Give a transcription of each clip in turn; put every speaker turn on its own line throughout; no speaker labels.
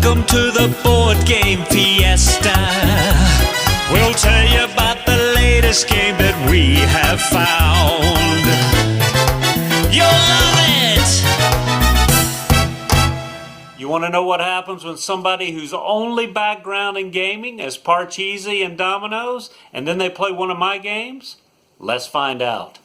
Welcome to the board game fiesta. We'll tell you about the latest game that we have found. You'll love it! You want to know what happens when somebody whose only background in gaming is Parcheesi and dominoes, and then they play one of my games? Let's find out.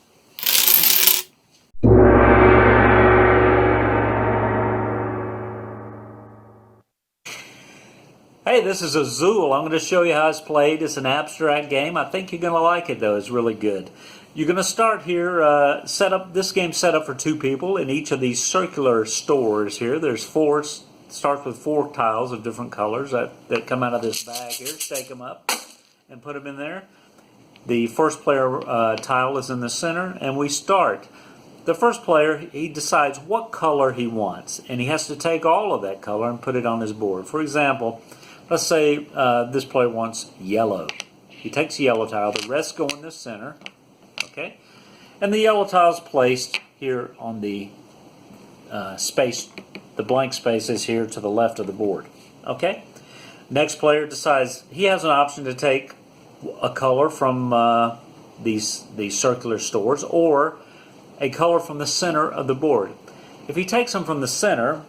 Hey, this is AZUL. I'm going to show you how it's played. It's an abstract game. I think you're going to like it, though. It's really good. You're going to start here, this game's set up for two people in each of these circular stores here. There's four, starts with 4 tiles of different colors that come out of this bag here. Shake them up and put them in there. The first player tile is in the center, and we start. The first player, he decides what color he wants, and he has to take all of that color and put it on his board. For example, let's say this player wants yellow. He takes the yellow tile, the rest go in the center, okay? And the yellow tile is placed here on the space, the blank space is here to the left of the board, okay? Next player decides he has an option to take a color from these circular stores or a color from the center of the board. If he takes them from the center,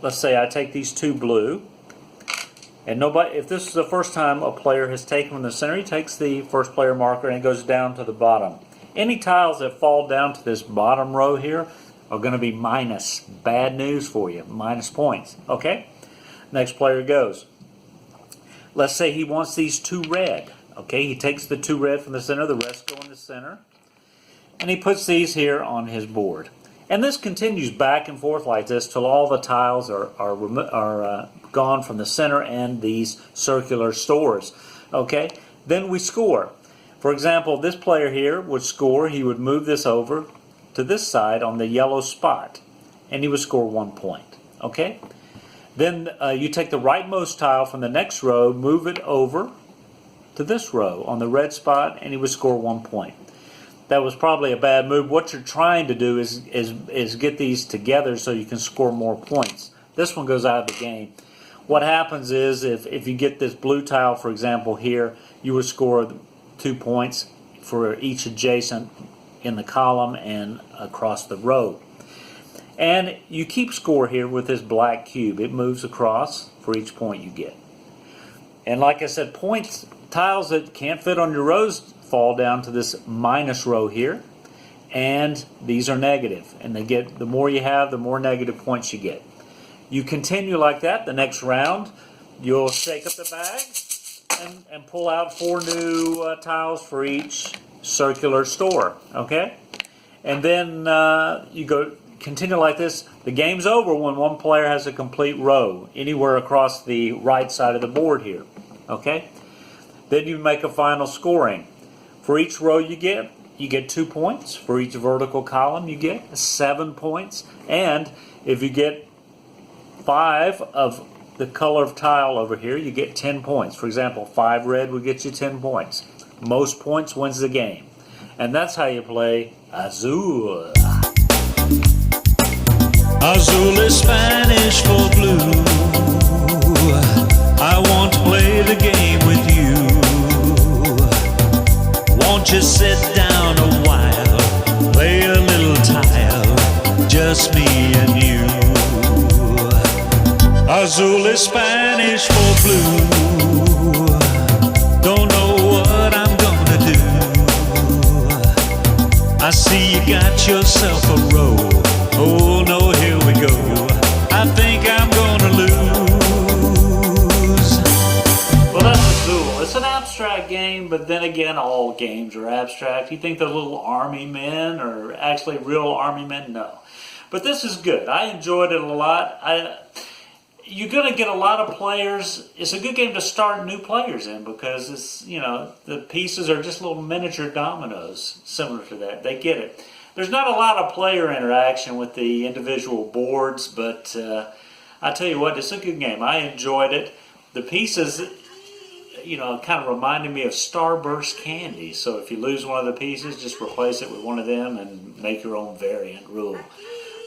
let's say I take these 2 blue, and if this is the first time a player has taken from the center, he takes the first player marker and it goes down to the bottom. Any tiles that fall down to this bottom row here are going to be minus. Bad news for you. Minus points. Okay? Next player goes. Let's say he wants these 2 red. Okay? He takes the 2 red from the center, the rest go in the center, and he puts these here on his board. And this continues back and forth like this till all the tiles are gone from the center and these circular stores. Okay? Then we score. For example, this player here would score. He would move this over to this side on the yellow spot, and he would score 1 point. Okay? Then you take the rightmost tile from the next row, move it over to this row on the red spot, and he would score 1 point. That was probably a bad move. What you're trying to do is get these together so you can score more points. This one goes out of the game. What happens is if you get this blue tile, for example, here, you would score 2 points for each adjacent in the column and across the row. And you keep score here with this black cube. It moves across for each point you get. And like I said, points, tiles that can't fit on your rows fall down to this minus row here, and these are negative, and the more you have, the more negative points you get. You continue like that. The next round you'll shake up the bag and pull out 4 new tiles for each circular store, okay? And then you continue like this. The game's over when one player has a complete row anywhere across the right side of the board here, okay? Then you make a final scoring. For each row you get 2 points. For each vertical column you get 7 points. And if you get 5 of the color of tile over here, you get 10 points. For example, 5 red would get you 10 points. Most points wins the game. And that's how you play AZUL. AZUL is Spanish for blue. I want to play the game with you. Won't you sit down a while, play a little tile, just me and you. AZUL is Spanish for blue. Don't know what I'm gonna do. I see you got yourself a row. Oh no, here we go. I think I'm gonna lose. Well, that's AZUL. It's an abstract game, but then again, all games are abstract. You think they're little army men or actually real army men? No. But this is good. I enjoyed it a lot. You're going to get a lot of players. It's a good game to start new players in because it's, the pieces are just little miniature dominoes similar to that. They get it. There's not a lot of player interaction with the individual boards, but I tell you what, it's a good game. I enjoyed it. The pieces, kind of reminded me of Starburst candy. So if you lose one of the pieces, just replace it with one of them and make your own variant rule.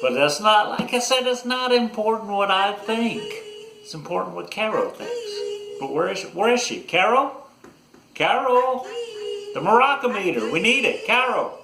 But that's not, like I said, it's not important what I think. It's important what Caro thinks. But where is she? Caro? Caro? The maraca meter. We need it. Caro.